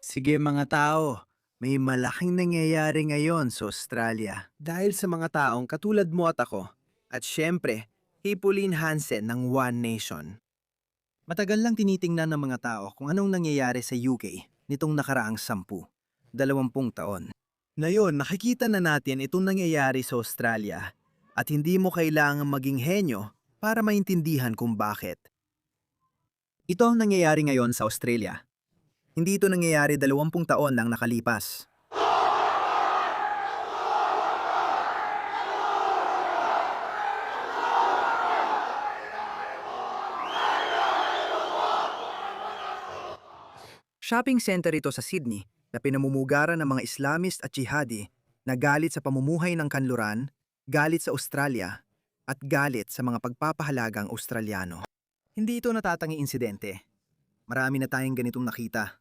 Sige mga tao, may malaking nangyayari ngayon sa Australia. Dahil sa mga taong katulad mo at ako. At syempre, Hippolyne Hansen ng One Nation. Matagal lang tinitingnan ng mga tao kung anong nangyayari sa UK nitong nakaraang 10, 20 taon. Ngayon, nakikita na natin itong nangyayari sa Australia at hindi mo kailangang maging henyo para maintindihan kung bakit. Ito ang nangyayari ngayon sa Australia. Hindi ito nangyayari 20 taon nang nakalipas. Shopping center ito sa Sydney na pinamumugaran ng mga Islamist at Jihadi na galit sa pamumuhay ng kanluran, galit sa Australia, at galit sa mga pagpapahalagang Australiano. Hindi ito natatangi insidente. Marami na tayong ganitong nakita.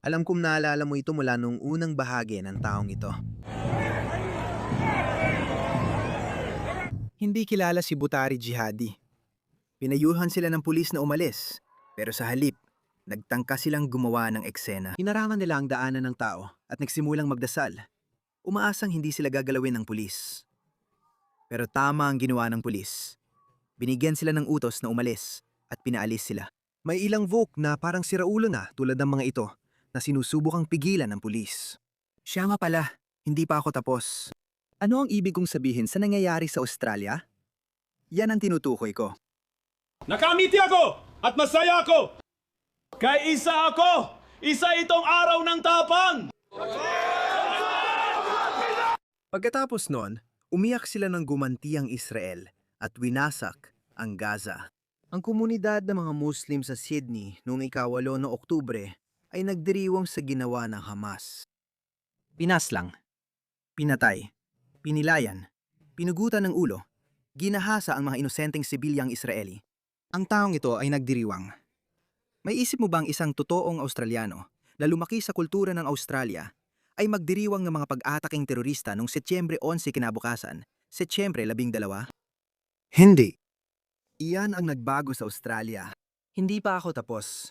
Alam kong naalala mo ito mula nung unang bahagi ng taong ito. Hindi kilala si Butari Jihadi. Pinayuhan sila ng pulis na umalis, pero sa halip, nagtangka silang gumawa ng eksena. Hinarangan nila ang daanan ng tao at nagsimulang magdasal. Umaasang hindi sila gagalawin ng pulis. Pero tama ang ginawa ng pulis. Binigyan sila ng utos na umalis at pinaalis sila. May ilang voke na parang siraulo na tulad ng mga ito na sinusubukang pigilan ng pulis. Siya nga pala, hindi pa ako tapos. Ano ang ibig kong sabihin sa nangyayari sa Australia? Yan ang tinutukoy ko. Nakamiti ako at masaya ako. Kay isa ako, isa itong araw ng tapang. Pagkatapos nun, umiyak sila ng gumanti ang Israel at winasak ang Gaza. Ang komunidad ng mga Muslim sa Sydney noong ika-8 ng Oktubre ay nagdiriwang sa ginawa ng Hamas. Pinaslang, pinatay, pinilayan, pinugutan ng ulo, ginahasa ang mga inosenteng sibilyang Israeli. Ang taong ito ay nagdiriwang. May isip mo bang isang totoong Australiano na lumaki sa kultura ng Australia ay magdiriwang ng mga pag-ataking terorista noong Setyembre 11 kinabukasan, Setyembre 12? Hindi. Iyan ang nagbago sa Australia. Hindi pa ako tapos.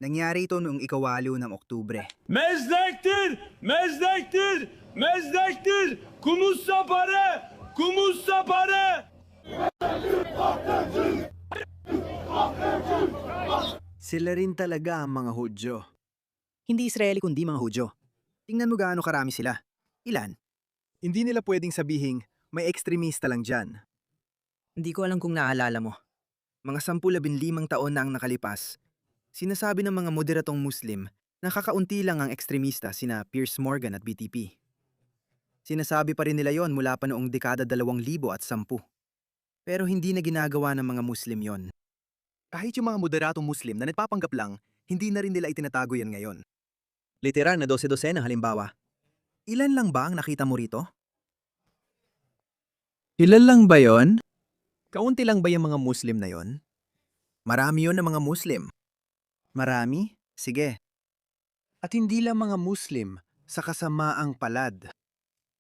Nangyari ito noong ika-8 ng Oktubre. Mezdektir, mezdektir, mezdektir. Kumusta pare, kumusta pare. Sila rin talaga ang mga Hudyo. Hindi Israeli kundi mga Hudyo. Tingnan mo gaano karami sila. Ilan? Hindi nila pwedeng sabihing may ekstremista lang dyan. Hindi ko alam kung naalala mo. Mga 10-15 taon na ang nakalipas. Sinasabi ng mga moderatong Muslim na kakaunti lang ang ekstremista sina Piers Morgan at BTP. Sinasabi pa rin nila yon mula pa noong dekada 2010. Pero hindi na ginagawa ng mga Muslim yon. Kahit yung mga moderatong Muslim na nagpapanggap lang, hindi na rin nila itinatago yan ngayon. Literal na 12-12 na halimbawa. Ilan lang ba ang nakita mo rito? Ilan lang ba yon? Kaunti lang ba yung mga Muslim na yon? Marami yon na mga Muslim. Marami? Sige. At hindi lang mga Muslim sa kasamaang palad.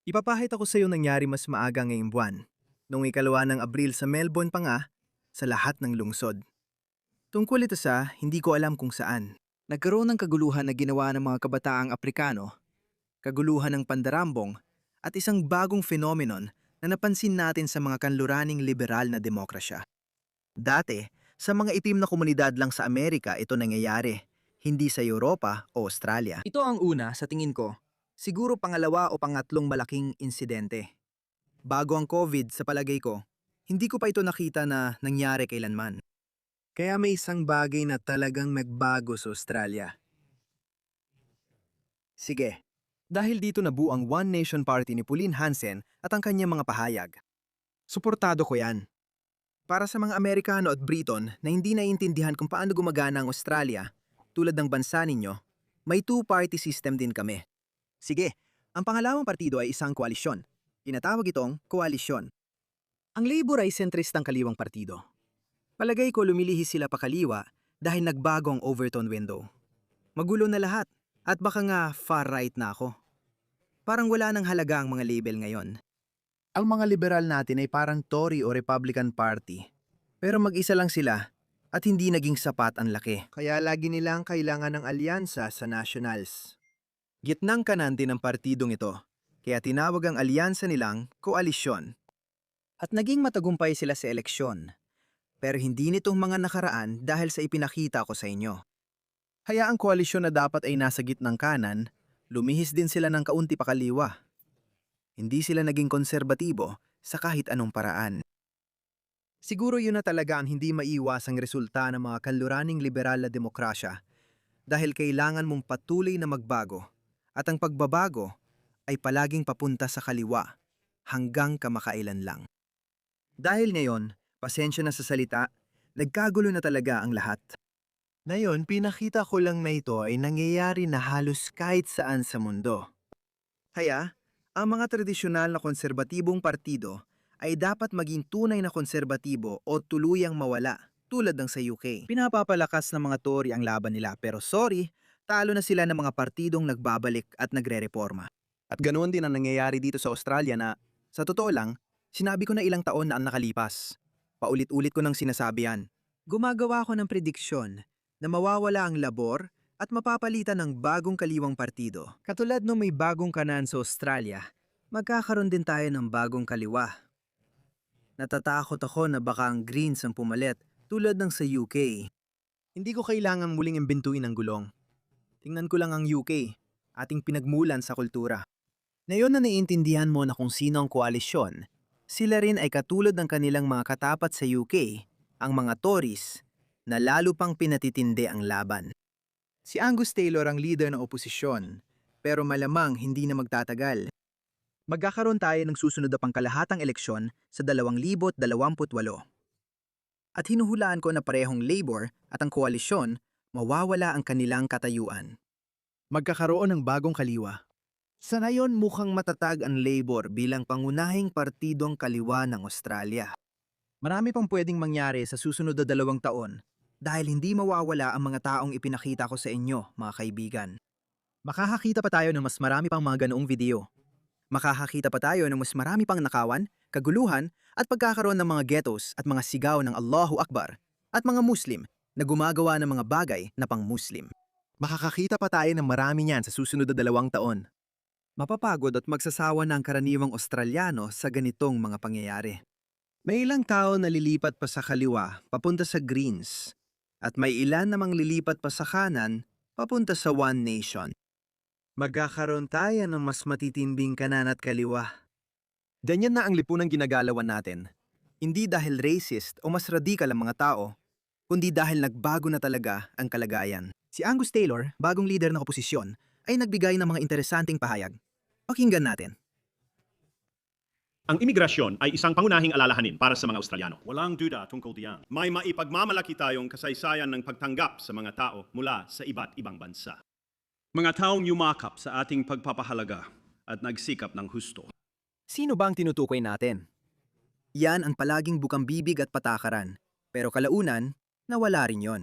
Ipapahit ako sa iyo nangyari mas maaga ngayong buwan, noong ika-2 ng Abril sa Melbourne pa nga, sa lahat ng lungsod. Tungkol ito sa hindi ko alam kung saan. Nagkaroon ng kaguluhan na ginawa ng mga kabataang Aprikano, kaguluhan ng pandarambong, at isang bagong phenomenon na napansin natin sa mga kanluraning liberal na demokrasya. Dati, sa mga itim na komunidad lang sa Amerika ito nangyayari, hindi sa Europa o Australia. Ito ang una sa tingin ko, siguro pangalawa o pangatlong malaking insidente. Bago ang COVID sa palagay ko, hindi ko pa ito nakita na nangyari kailanman. Kaya may isang bagay na talagang nagbago sa Australia. Sige, dahil dito nabuo ang One Nation Party ni Pauline Hansen at ang kanyang mga pahayag. Suportado ko yan. Para sa mga Amerikano at Briton na hindi naiintindihan kung paano gumagana ang Australia, tulad ng bansa ninyo, may two-party system din kami. Sige, ang pangalawang partido ay isang koalisyon. Tinatawag itong koalisyon. Ang Labour ay sentristang kaliwang partido. Palagay ko lumilihis sila pakaliwa dahil nagbago ang Overton window. Magulo na lahat at baka nga far-right na ako. Parang wala nang halaga ang mga label ngayon. Ang mga liberal natin ay parang Tory o Republican Party. Pero mag-isa lang sila At hindi naging sapat ang laki. Kaya lagi nilang kailangan ng alyansa sa nationals. Gitnang kanan din ang partidong ito, kaya tinawag ang alyansa nilang koalisyon. At naging matagumpay sila sa eleksyon. Pero hindi nitong mga nakaraan dahil sa ipinakita ko sa inyo. Hayaang koalisyon na dapat ay nasa gitnang kanan, lumihis din sila ng kaunti pakaliwa. Hindi sila naging konserbatibo sa kahit anong paraan. Siguro yun na talaga ang hindi maiwasang resulta ng mga kanluraning liberal na demokrasya dahil kailangan mong patuloy na magbago at ang pagbabago ay palaging papunta sa kaliwa hanggang kamakailan lang. Dahil ngayon, pasensya na sa salita, nagkagulo na talaga ang lahat. Ngayon, pinakita ko lang na ito ay nangyayari na halos kahit saan sa mundo. Kaya, ang mga tradisyonal na konserbatibong partido ay dapat maging tunay na konserbatibo o tuluyang mawala, tulad ng sa UK. Pinapapalakas ng mga Tory ang laban nila pero sorry, talo na sila ng mga partidong nagbabalik at nagre-reforma. At ganoon din ang nangyayari dito sa Australia na, sa totoo lang, sinabi ko na ilang taon na ang nakalipas. Paulit-ulit ko nang sinasabi yan. Gumagawa ako ng prediksyon na mawawala ang labor at mapapalitan ng bagong kaliwang partido. Katulad nung may bagong kanan sa Australia, magkakaroon din tayo ng bagong kaliwa. Natatakot ako na baka ang Greens ang pumalit tulad ng sa UK. Hindi ko kailangang muling imbintuin ang gulong. Tingnan ko lang ang UK, ating pinagmulan sa kultura. Ngayon na naiintindihan mo na kung sino ang koalisyon, sila rin ay katulad ng kanilang mga katapat sa UK, ang mga Tories, na lalo pang pinatitindi ang laban. Si Angus Taylor ang leader ng oposisyon, pero malamang hindi na magtatagal. Magkakaroon tayo ng susunod na pangkalahatang eleksyon sa 2028. At hinuhulaan ko na parehong Labour at ang koalisyon mawawala ang kanilang katayuan. Magkakaroon ng bagong kaliwa. Sa ngayon mukhang matatag ang Labour bilang pangunahing partidong kaliwa ng Australia. Marami pang pwedeng mangyari sa susunod na 2 taon dahil hindi mawawala ang mga taong ipinakita ko sa inyo, mga kaibigan. Makakakita pa tayo ng mas marami pang mga ganoong video. Makakakita pa tayo ng mas marami pang nakawan, kaguluhan at pagkakaroon ng mga ghettos at mga sigaw ng Allahu Akbar at mga Muslim na gumagawa ng mga bagay na pang-Muslim. Makakakita pa tayo ng marami niyan sa susunod na 2 taon. Mapapagod at magsasawa na ang karaniwang Australiano sa ganitong mga pangyayari. May ilang tao na lilipat pa sa kaliwa papunta sa Greens at may ilan namang lilipat pa sa kanan papunta sa One Nation. Magkakaroon tayo ng mas matitinding kanan at kaliwa. Ganyan na ang lipunang ginagalawan natin. Hindi dahil racist o mas radikal ang mga tao, kundi dahil nagbago na talaga ang kalagayan. Si Angus Taylor, bagong leader ng oposisyon, ay nagbigay ng mga interesanting pahayag. Pakinggan natin. Ang imigrasyon ay isang pangunahing alalahanin para sa mga Australiano. Walang duda tungkol diyan. May maipagmamalaki tayong kasaysayan ng pagtanggap sa mga tao mula sa iba't ibang bansa. Mga taong yumakap sa ating pagpapahalaga at nagsikap ng husto. Sino ba ang tinutukoy natin? Yan ang palaging bukang bibig at patakaran, pero kalaunan, nawala rin yon.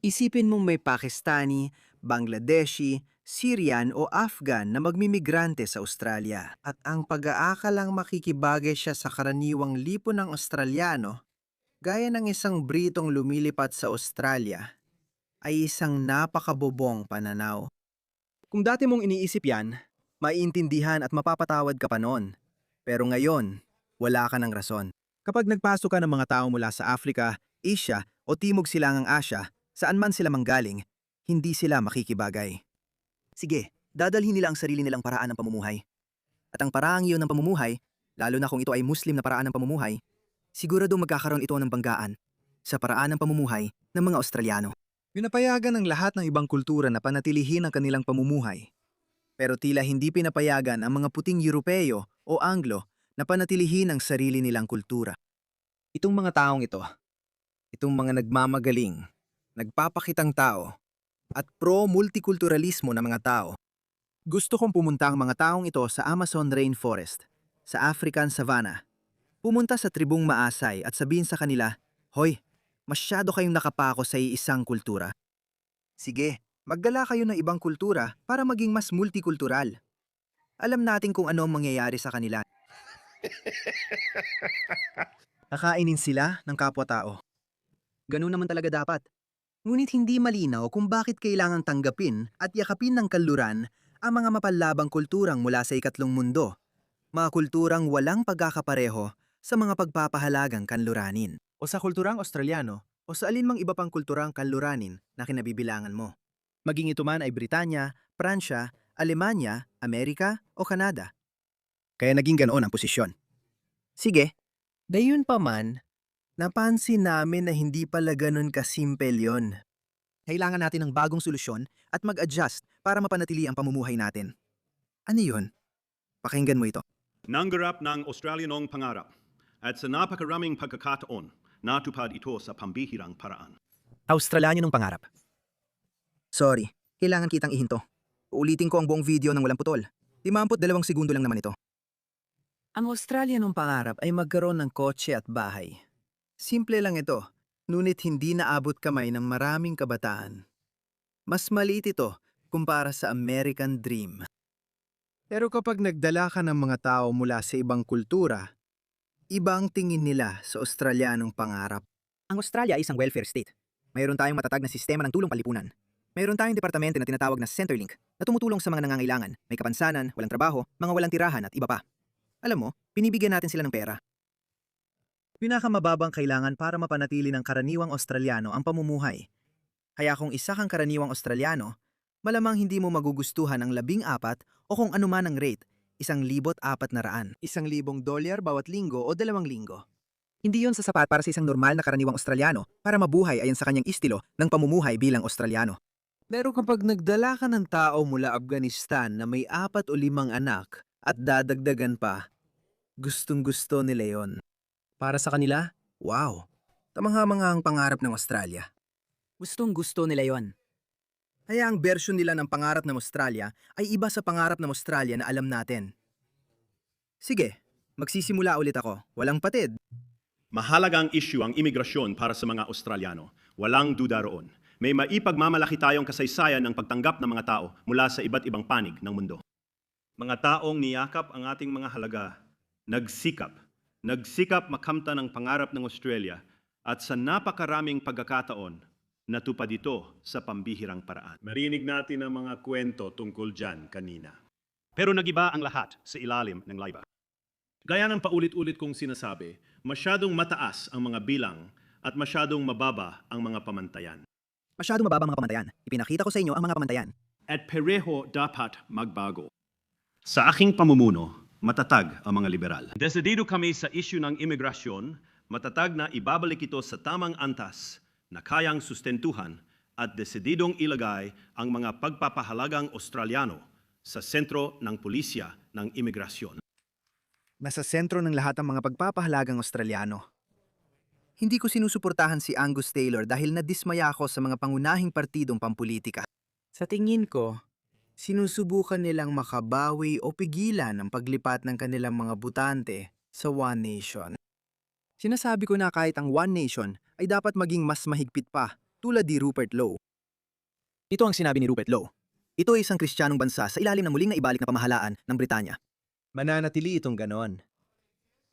Isipin mong may Pakistani, Bangladeshi, Syrian o Afghan na magmimigrante sa Australia at ang pag-aakalang makikibagay siya sa karaniwang lipon ng Australiano, gaya ng isang Britong lumilipat sa Australia, ay isang napakabobong pananaw. Kung dati mong iniisip yan, maiintindihan at mapapatawad ka pa noon. Pero ngayon, wala ka ng rason. Kapag nagpasok ka ng mga tao mula sa Africa, Asia o Timog Silangang Asya, saan man sila manggaling, hindi sila makikibagay. Sige, dadalhin nila ang sarili nilang paraan ng pamumuhay. At ang paraang iyon ng pamumuhay, lalo na kung ito ay Muslim na paraan ng pamumuhay, siguradong magkakaroon ito ng banggaan sa paraan ng pamumuhay ng mga Australiano. Pinapayagan ng lahat ng ibang kultura na panatilihin ang kanilang pamumuhay. Pero tila hindi pinapayagan ang mga puting Europeo o Anglo na panatilihin ang sarili nilang kultura. Itong mga taong ito, itong mga nagmamagaling, nagpapakitang tao, at pro-multikulturalismo na mga tao. Gusto kong pumunta ang mga taong ito sa Amazon Rainforest, sa African Savanna. Pumunta sa tribong Maasai at sabihin sa kanila, "Hoy, masyado kayong nakapako sa iisang kultura. Sige, maggala kayo ng ibang kultura para maging mas multikultural. Alam natin kung ano ang mangyayari sa kanila." Kakainin sila ng kapwa-tao. Ganun naman talaga dapat. Ngunit hindi malinaw kung bakit kailangang tanggapin at yakapin ng kanluran ang mga mapalabang kulturang mula sa ikatlong mundo. Mga kulturang walang pagkakapareho sa mga pagpapahalagang kanluranin. O sa kulturang Australiano o sa alinmang iba pang kulturang kanluranin na kinabibilangan mo. Maging ito man ay Britanya, Pransya, Alemanya, Amerika o Kanada. Kaya naging ganoon ang posisyon. Sige, dayun pa man, napansin namin na hindi pala ganun kasimpel yon. Kailangan natin ng bagong solusyon at mag-adjust para mapanatili ang pamumuhay natin. Ano yun? Pakinggan mo ito. Nangarap ng Australianong pangarap at sa napakaraming pagkakataon, natupad ito sa pambihirang paraan. Australiano ng pangarap. Sorry, kailangan kitang ihinto. Uulitin ko ang buong video ng walang putol. 52 segundo lang naman ito. Ang Australianong pangarap ay magkaroon ng kotse at bahay. Simple lang ito, ngunit hindi naabot kamay ng maraming kabataan. Mas maliit ito kumpara sa American Dream. Pero kapag nagdala ka ng mga tao mula sa ibang kultura, ibang tingin nila sa Australianong pangarap. Ang Australia ay isang welfare state. Mayroon tayong matatag na sistema ng tulong palipunan. Mayroon tayong departamento na tinatawag na Centrelink na tumutulong sa mga nangangailangan, may kapansanan, walang trabaho, mga walang tirahan at iba pa. Alam mo, binibigyan natin sila ng pera. Pinakamababang kailangan para mapanatili ng karaniwang Australiano ang pamumuhay. Kaya kung isa kang karaniwang Australiano, malamang hindi mo magugustuhan ang 14 o kung anuman ang rate, 1,400, $1,000 bawat linggo o 2 linggo. Hindi yon sasapat para sa isang normal na karaniwang Australiano para mabuhay ayon sa kanyang estilo ng pamumuhay bilang Australiano. Pero kapag nagdala ka ng tao mula Afghanistan na may 4 o 5 anak at dadagdagan pa, gustong-gusto nila yon. Para sa kanila, wow, tamang-hamanga ang pangarap ng Australia. Gustong-gusto nila yon. Kaya ang version nila ng pangarap ng Australia ay iba sa pangarap ng Australia na alam natin. Sige, magsisimula ulit ako. Walang patid. Mahalagang issue ang imigrasyon para sa mga Australiano. Walang duda roon. May maipagmamalaki tayong kasaysayan ng pagtanggap ng mga tao mula sa iba't ibang panig ng mundo. Mga taong niyakap ang ating mga halaga, nagsikap makamta ng pangarap ng Australia at sa napakaraming pagkakataon, natupad ito sa pambihirang paraan. Marinig natin ang mga kwento tungkol dyan kanina. Pero nagiba ang lahat sa ilalim ng laiba. Gaya ng paulit-ulit kong sinasabi, masyadong mataas ang mga bilang at masyadong mababa ang mga pamantayan. Masyadong mababa mga pamantayan. Ipinakita ko sa inyo ang mga pamantayan. At pareho dapat magbago. Sa aking pamumuno, matatag ang mga liberal. Desidido kami sa issue ng imigrasyon, matatag na ibabalik ito sa tamang antas na kayang sustentuhan at desididong ilagay ang mga pagpapahalagang Australiano sa sentro ng pulisya ng imigrasyon. Nasa sentro ng lahat ang mga pagpapahalagang Australiano. Hindi ko sinusuportahan si Angus Taylor dahil nadismaya ako sa mga pangunahing partidong pampulitika. Sa tingin ko, sinusubukan nilang makabawi o pigilan ang paglipat ng kanilang mga butante sa One Nation. Sinasabi ko na kahit ang One Nation ay dapat maging mas mahigpit pa, tulad ni Rupert Lowe. Ito ang sinabi ni Rupert Lowe. Ito ay isang Kristiyanong bansa sa ilalim ng muling na ibalik na pamahalaan ng Britanya. Mananatili itong ganon.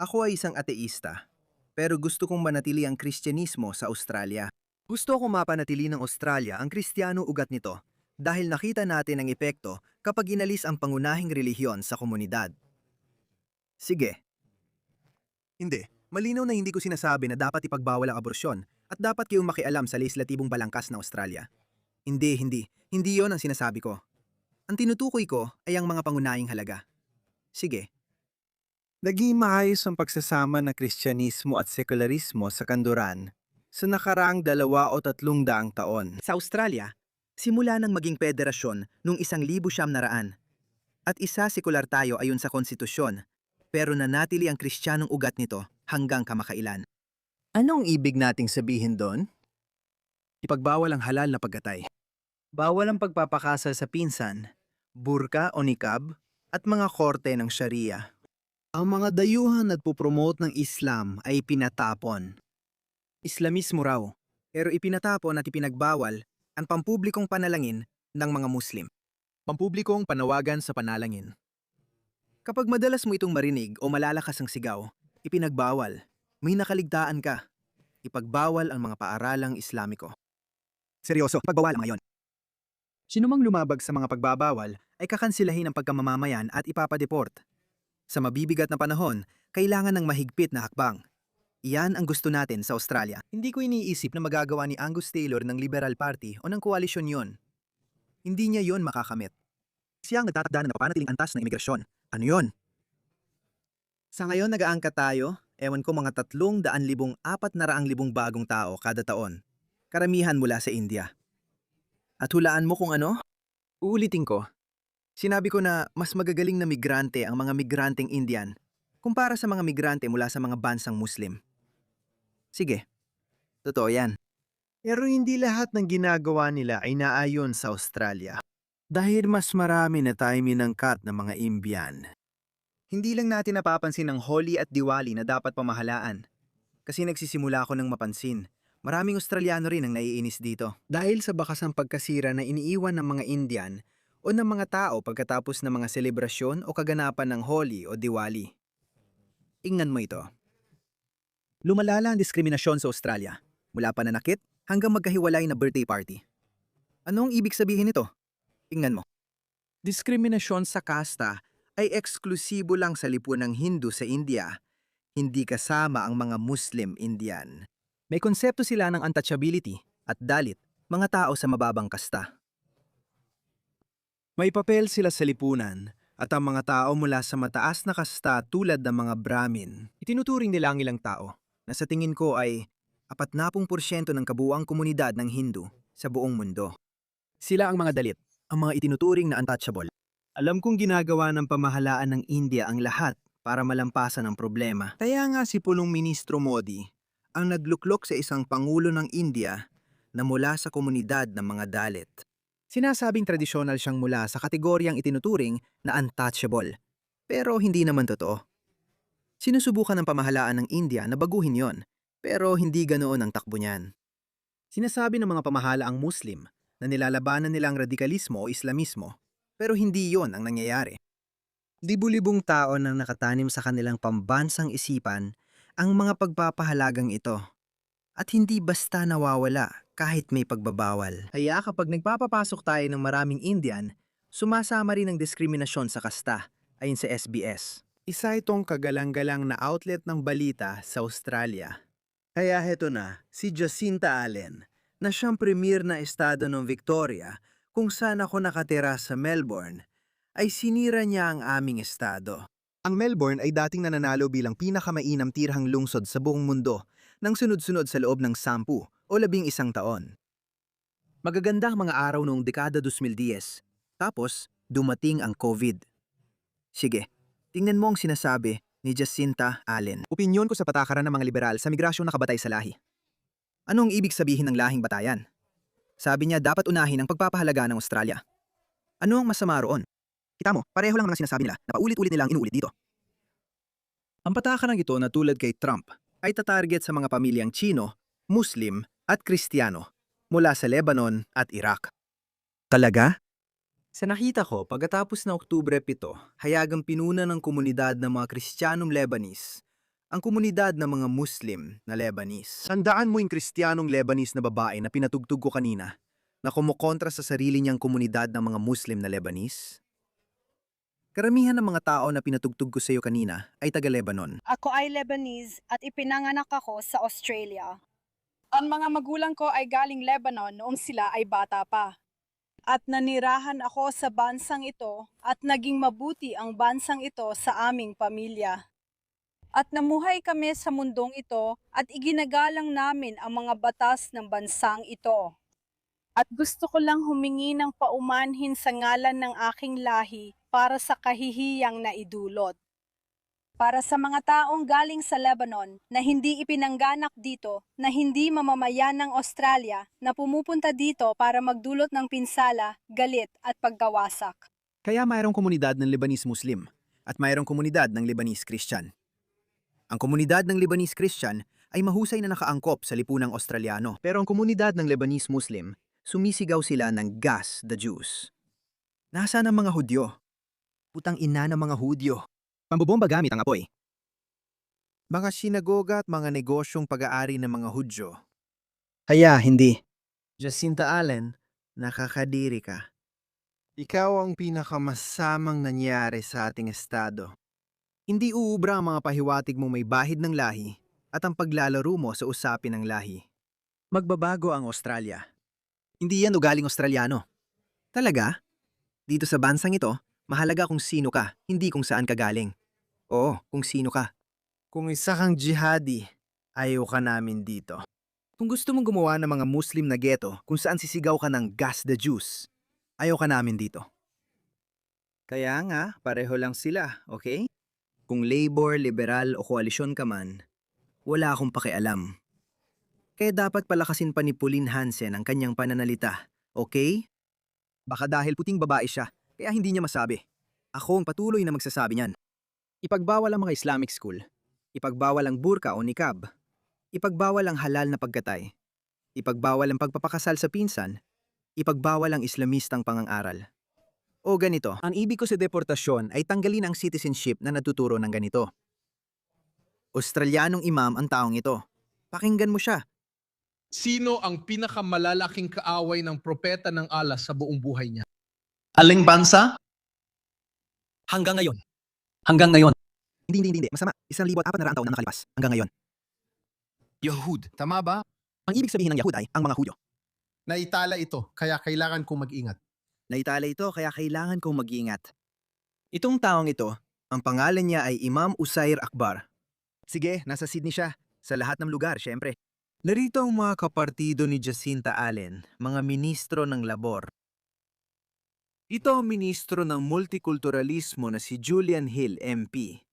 Ako ay isang ateista, pero gusto kong manatili ang Kristyanismo sa Australia. Gusto kong mapanatili ng Australia ang Kristiyano ugat nito dahil nakita natin ang epekto kapag inalis ang pangunahing relihiyon sa komunidad. Sige. Hindi. Malinaw na hindi ko sinasabi na dapat ipagbawal ang aborsyon at dapat kayong makialam sa legislatibong balangkas ng Australia. Hindi. Hindi yon ang sinasabi ko. Ang tinutukoy ko ay ang mga pangunahing halaga. Sige. Naging maayos ang pagsasama ng Kristyanismo at sekularismo sa kanluran sa nakaraang 2 o 3 taon. Sa Australia, simula nang maging federasyon noong 1900 at isa sekular tayo ayon sa konstitusyon, pero nanatili ang Kristiyanong ugat nito hanggang kamakailan. Anong ibig nating sabihin doon? Ipagbawal ang halal na pagkatay. Bawal ang pagpapakasal sa pinsan, burka o nikab, at mga korte ng Sharia. Ang mga dayuhan at pupromote ng Islam ay pinatapon. Islamismo raw, pero ipinatapon at ipinagbawal ang pampublikong panalangin ng mga Muslim. Pampublikong panawagan sa panalangin. Kapag madalas mo itong marinig o malalakas ang sigaw, ipinagbawal, may nakaligtaan ka. Ipagbawal ang mga paaralang Islamiko. Seryoso, pagbawal ngayon. Sinumang lumabag sa mga pagbabawal ay kakansilahin ang pagkamamamayan at ipapadeport. Sa mabibigat na panahon, kailangan ng mahigpit na hakbang. Iyan ang gusto natin sa Australia. Hindi ko iniisip na magagawa ni Angus Taylor ng Liberal Party o ng koalisyon yon. Hindi niya yon makakamit. Siya ang nagtatakda na napapanatiling antas ng imigrasyon. Ano yon? Sa ngayon nag-aangkat tayo, ewan ko mga 300,000-400,000 bagong tao kada taon. Karamihan mula sa India. At hulaan mo kung ano? Uulitin ko. Sinabi ko na mas magagaling na migrante ang mga migranteng Indian kumpara sa mga migrante mula sa mga bansang Muslim. Sige, totoo yan. Pero hindi lahat ng ginagawa nila ay naayon sa Australia. Dahil mas marami na tayo minangkat ng mga Indian. Hindi lang natin napapansin ang Holi at Diwali na dapat pamahalaan. Kasi nagsisimula ako ng mapansin. Maraming Australiano rin ang naiinis dito. Dahil sa bakasang pagkasira na iniiwan ng mga Indian o ng mga tao pagkatapos ng mga selebrasyon o kaganapan ng Holi o Diwali. Ingnan mo ito. Lumalala ang diskriminasyon sa Australia, mula pananakit hanggang magkahiwalay na birthday party. Anong ibig sabihin nito? Ingnan mo. Diskriminasyon sa kasta ay eksklusibo lang sa lipunang Hindu sa India, hindi kasama ang mga Muslim Indian. May konsepto sila ng untouchability at dalit, mga tao sa mababang kasta. May papel sila sa lipunan at ang mga tao mula sa mataas na kasta tulad ng mga Brahmin. Itinuturing nila ang ilang tao na sa tingin ko ay 40% ng kabuuang komunidad ng Hindu sa buong mundo. Sila ang mga dalit, ang mga itinuturing na untouchable. Alam kong ginagawa ng pamahalaan ng India ang lahat para malampasan ang problema. Kaya nga si Pulong Ministro Modi ang nagluklok sa isang pangulo ng India na mula sa komunidad ng mga Dalit. Sinasabing tradisyonal siyang mula sa kategoryang itinuturing na untouchable. Pero hindi naman totoo. Sinusubukan ng pamahalaan ng India na baguhin yon, pero hindi ganoon ang takbo niyan. Sinasabi ng mga pamahalaang Muslim na nilalabanan nila ang radikalismo o Islamismo, pero hindi yon ang nangyayari. Libu-libong tao nang nakatanim sa kanilang pambansang isipan ang mga pagpapahalagang ito at hindi basta nawawala kahit may pagbabawal. Kaya kapag nagpapapasok tayo ng maraming Indian, sumasama rin ang diskriminasyon sa kasta ayon sa SBS. Isa itong kagalang-galang na outlet ng balita sa Australia. Kaya heto na, si Jacinta Allen, na siyang premier na estado ng Victoria kung saan ako nakatira sa Melbourne, ay sinira niya ang aming estado. Ang Melbourne ay dating nananalo bilang pinakamainam tirhang lungsod sa buong mundo nang sunod-sunod sa loob ng 10 o 11 taon. Magaganda ang mga araw noong dekada 2010, tapos dumating ang COVID. Sige, tingnan mo ang sinasabi ni Jacinta Allen. Opinyon ko sa patakaran ng mga liberal sa migrasyong nakabatay sa lahi. Anong ibig sabihin ng lahing batayan? Sabi niya dapat unahin ang pagpapahalaga ng Australia. Ano ang masama roon? Kita mo, pareho lang mga sinasabi nila na paulit-ulit nilang inuulit dito. Ang patakarang ito na tulad kay Trump ay tatarget sa mga pamilyang Chino, Muslim at Kristiyano mula sa Lebanon at Iraq. Talaga? Sa nakita ko, pagkatapos ng Oktubre 7, hayagang pinuna ng komunidad ng mga Kristiyanong Lebanese ang komunidad ng mga Muslim na Lebanese. Tandaan mo yung Kristiyanong Lebanese na babae na pinatugtog ko kanina na kumukontra sa sarili niyang komunidad ng mga Muslim na Lebanese? Karamihan ng mga tao na pinatugtog ko sa iyo kanina ay taga-Lebanon. Ako ay Lebanese at ipinanganak ako sa Australia. Ang mga magulang ko ay galing Lebanon noong sila ay bata pa. At nanirahan ako sa bansang ito at naging mabuti ang bansang ito sa aming pamilya. At namuhay kami sa mundong ito at iginagalang namin ang mga batas ng bansang ito. At gusto ko lang humingi ng paumanhin sa ngalan ng aking lahi para sa kahihiyang na idulot. Para sa mga taong galing sa Lebanon na hindi ipinangganak dito, na hindi mamamayan ng Australia, na pumupunta dito para magdulot ng pinsala, galit at pagkawasak. Kaya mayroong komunidad ng Lebanese Muslim at mayroong komunidad ng Lebanese Christian. Ang komunidad ng Lebanese Christian ay mahusay na nakaangkop sa lipunang Australiano. Pero ang komunidad ng Lebanese Muslim, sumisigaw sila ng gas the Jews. Nasaan ang mga Hudyo? Putang ina ng mga Hudyo. Pambobomba gamit ang apoy. Mga sinagoga at mga negosyong pag-aari ng mga Hudyo. Hindi. Jacinta Allen, nakakadiri ka. Ikaw ang pinakamasamang nangyari sa ating estado. Hindi uubra ang mga pahiwatig mo may bahid ng lahi at ang paglalaro mo sa usapin ng lahi. Magbabago ang Australia. Hindi yan ugaling Australiano. Talaga? Dito sa bansang ito, mahalaga kung sino ka, hindi kung saan ka galing. Oo, kung sino ka. Kung isa kang jihadi, ayaw ka namin dito. Kung gusto mong gumawa ng mga Muslim na ghetto kung saan sisigaw ka ng gas the juice, ayaw ka namin dito. Kaya nga, pareho lang sila, okay? Kung labor, liberal o koalisyon ka man, wala akong pakialam. Kaya dapat palakasin pa ni Pauline Hansen ang kanyang pananalita, okay? Baka dahil puting babae siya, kaya hindi niya masabi. Ako ang patuloy na magsasabi niyan. Ipagbawal ang mga Islamic school. Ipagbawal ang burka o niqab. Ipagbawal ang halal na pagkatay. Ipagbawal ang pagpapakasal sa pinsan. Ipagbawal ang Islamistang pangang-aral. O ganito, ang ibig ko sa deportasyon ay tanggalin ang citizenship na natuturo ng ganito. Australianong imam ang taong ito. Pakinggan mo siya. Sino ang pinakamalalaking kaaway ng propeta ng Allah sa buong buhay niya? Aling bansa? Hanggang ngayon. Hanggang ngayon. Hindi. Masama. 1,400 taon na nakalipas. Hanggang ngayon. Yahud. Tama ba? Ang ibig sabihin ng Yahud ay ang mga Hudyo. Naitala ito, kaya kailangan kong mag-ingat. Naitala ito kaya kailangan kong mag-ingat. Itong taong ito, ang pangalan niya ay Imam Usair Akbar. Sige, nasa Sydney siya. Sa lahat ng lugar, syempre. Narito ang mga kapartido ni Jacinta Allen, mga ministro ng labor. Ito ang ministro ng multikulturalismo na si Julian Hill, MP.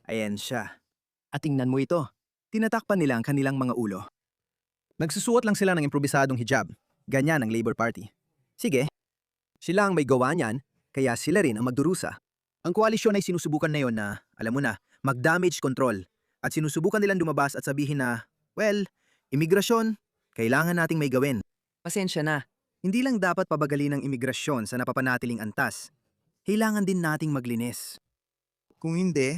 Ayan siya. At tingnan mo ito. Tinatakpan nila ang kanilang mga ulo. Nagsusuot lang sila ng improbisadong hijab. Ganyan ang Labour Party. Sige, sila ang may gawa niyan, kaya sila rin ang magdurusa. Ang koalisyon ay sinusubukan na yon na, alam mo na, mag-damage control. At sinusubukan nilang lumabas at sabihin na, well, imigrasyon, kailangan nating may gawin. Pasensya na, hindi lang dapat pabagalin ang imigrasyon sa napapanatiling antas. Kailangan din nating maglinis. Kung hindi,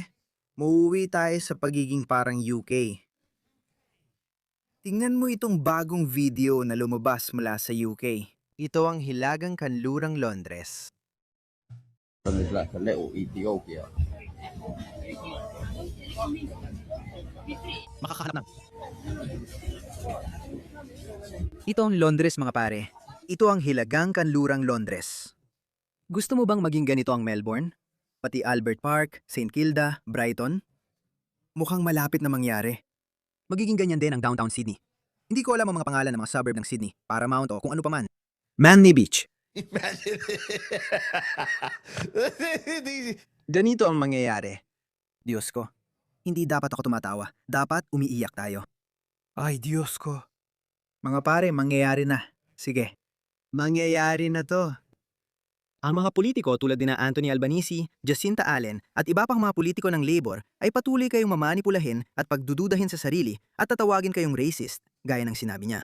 mauuwi tayo sa pagiging parang UK. Tingnan mo itong bagong video na lumabas mula sa UK. Ito ang Hilagang Kanlurang Londres. Makakahanap na. Ito ang Londres mga pare. Ito ang Hilagang Kanlurang Londres. Gusto mo bang maging ganito ang Melbourne? Pati Albert Park, St. Kilda, Brighton? Mukhang malapit na mangyari. Magiging ganyan din ang downtown Sydney. Hindi ko alam ang mga pangalan ng mga suburb ng Sydney, Paramount o kung ano pa man. Manly Beach. Ganito ang mangyayari. Diyos ko, hindi dapat ako tumatawa. Dapat umiiyak tayo. Ay, Diyos ko. Mga pare, mangyayari na. Sige. Mangyayari na to. Ang mga politiko tulad ni Anthony Albanese, Jacinta Allen at iba pang mga politiko ng Labour ay patuloy kayong mamanipulahin at pagdududahin sa sarili at tatawagin kayong racist, gaya ng sinabi niya.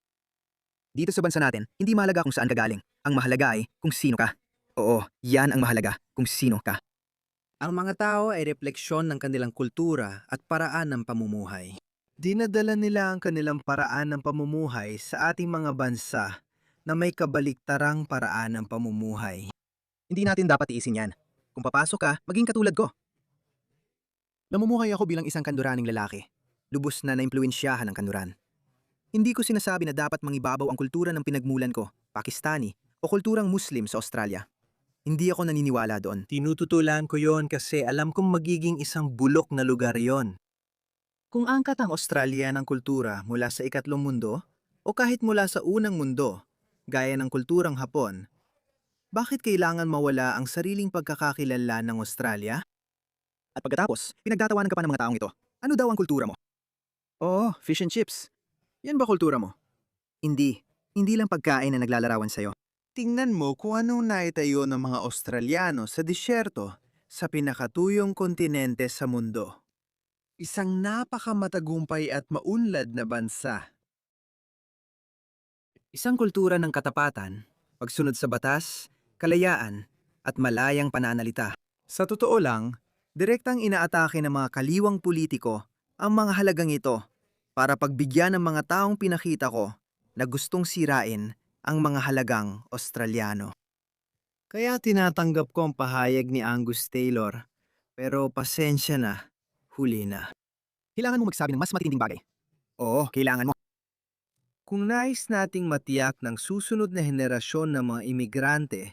Dito sa bansa natin, hindi mahalaga kung saan ka galing. Ang mahalaga ay kung sino ka. Oo, yan ang mahalaga, kung sino ka. Ang mga tao ay refleksyon ng kanilang kultura at paraan ng pamumuhay. Dinadala nila ang kanilang paraan ng pamumuhay sa ating mga bansa na may kabaliktarang paraan ng pamumuhay. Hindi natin dapat iisin yan. Kung papasok ka, maging katulad ko. Namumuhay ako bilang isang kanduraning lalaki. Lubos na naimpluwensyahan ng kanduran. Hindi ko sinasabi na dapat mangibabaw ang kultura ng pinagmulan ko, Pakistani, o kulturang Muslim sa Australia. Hindi ako naniniwala doon. Tinututulan ko yon kasi alam kong magiging isang bulok na lugar yon. Kung angkat ang Australia ng kultura mula sa ikatlong mundo, o kahit mula sa unang mundo, gaya ng kulturang Hapon, bakit kailangan mawala ang sariling pagkakakilala ng Australia? At pagkatapos, pinagtatawanan ka pa ng mga taong ito. Ano daw ang kultura mo? Oo, fish and chips. Yan ba kultura mo? Hindi. Hindi lang pagkain na naglalarawan sa'yo. Tingnan mo kung anong naitayo ng mga Australiano sa disyerto sa pinakatuyong kontinente sa mundo. Isang napakamatagumpay at maunlad na bansa. Isang kultura ng katapatan, pagsunod sa batas, kalayaan, at malayang pananalita. Sa totoo lang, direktang inaatake ng mga kaliwang politiko ang mga halagang ito para pagbigyan ng mga taong pinakita ko na gustong sirain ang mga halagang Australiano. Kaya tinatanggap ko ang pahayag ni Angus Taylor, pero pasensya na, huli na. Kailangan mo magsabi ng mas matinding bagay. Oo, kailangan mo. Kung nais nating matiyak ng susunod na henerasyon ng mga imigrante,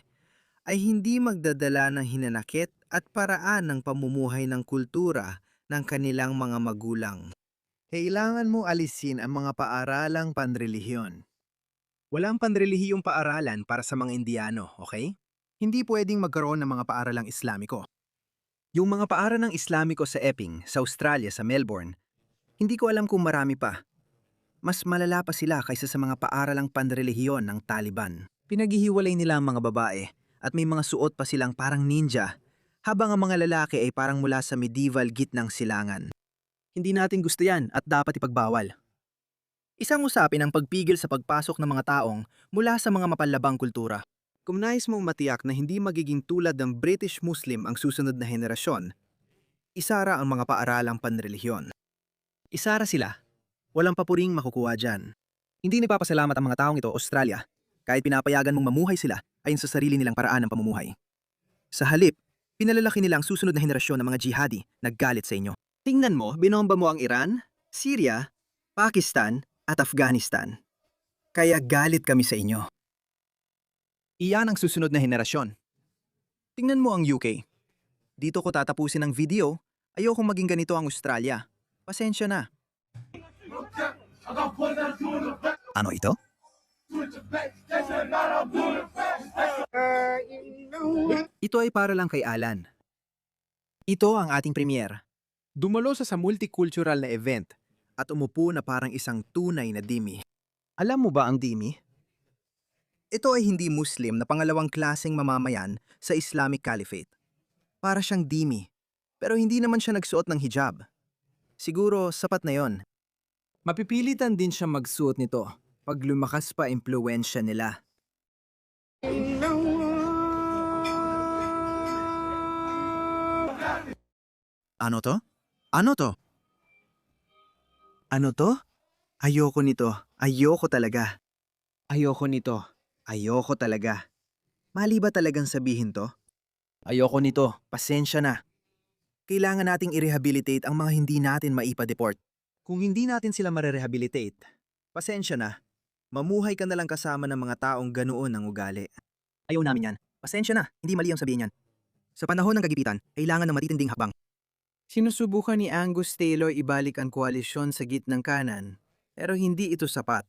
ay hindi magdadala ng hinanakit at paraan ng pamumuhay ng kultura ng kanilang mga magulang. Kailangan mo alisin ang mga paaralang panrelihiyon. Walang panrelihiyong paaralan para sa mga Indiano, okay? Hindi pwedeng magkaroon ng mga paaralang Islamiko. Yung mga paaralang Islamiko sa Epping, sa Australia, sa Melbourne, hindi ko alam kung marami pa. Mas malala pa sila kaysa sa mga paaralang panrelihiyon ng Taliban. Pinaghihiwalay nila ang mga babae at may mga suot pa silang parang ninja, habang ang mga lalaki ay parang mula sa medieval gitnang silangan. Hindi natin gusto yan at dapat ipagbawal. Isang usapin ang pagpigil sa pagpasok ng mga taong mula sa mga mapalabang kultura. Kung nais mong matiyak na hindi magiging tulad ng British Muslim ang susunod na henerasyon, isara ang mga paaralang panrelihiyon. Isara sila. Walang papuring makukuha dyan. Hindi nagpapasalamat ang mga taong ito, Australia, kahit pinapayagan mong mamuhay sila ayon sa sarili nilang paraan ng pamumuhay. Sa halip, pinalalaki nila ang susunod na henerasyon ng mga jihadi na galit sa inyo. Tingnan mo, binomba mo ang Iran, Syria, Pakistan, at Afghanistan. Kaya galit kami sa inyo. Iyan ang susunod na henerasyon. Tingnan mo ang UK. Dito ko tatapusin ang video. Ayokong maging ganito ang Australia. Pasensya na. Ano ito? Ito ay para lang kay Alan. Ito ang ating premier. Dumalo sa multicultural na event at umupo na parang isang tunay na dhimmi. Alam mo ba ang dhimmi? Ito ay hindi Muslim na pangalawang klaseng mamamayan sa Islamic Caliphate. Para siyang dhimmi, pero hindi naman siya nagsuot ng hijab. Siguro sapat na yon. Mapipilitan din siya magsuot nito pag lumakas pa impluwensya nila. Ano to? Ano to? Ano to? Ayoko nito. Ayoko talaga. Ayoko nito. Ayoko talaga. Mali ba talagang sabihin to? Ayoko nito. Pasensya na. Kailangan nating i-rehabilitate ang mga hindi natin maipa-deport. Kung hindi natin sila marerehabilitate, pasensya na. Mamuhay ka na lang kasama ng mga taong ganoon ang ugali. Ayaw namin yan. Pasensya na. Hindi mali ang sabihin yan. Sa panahon ng kagipitan, kailangan ng matitinding hakbang. Sinusubukan ni Angus Taylor ibalik ang koalisyon sa gitnang kanan, pero hindi ito sapat.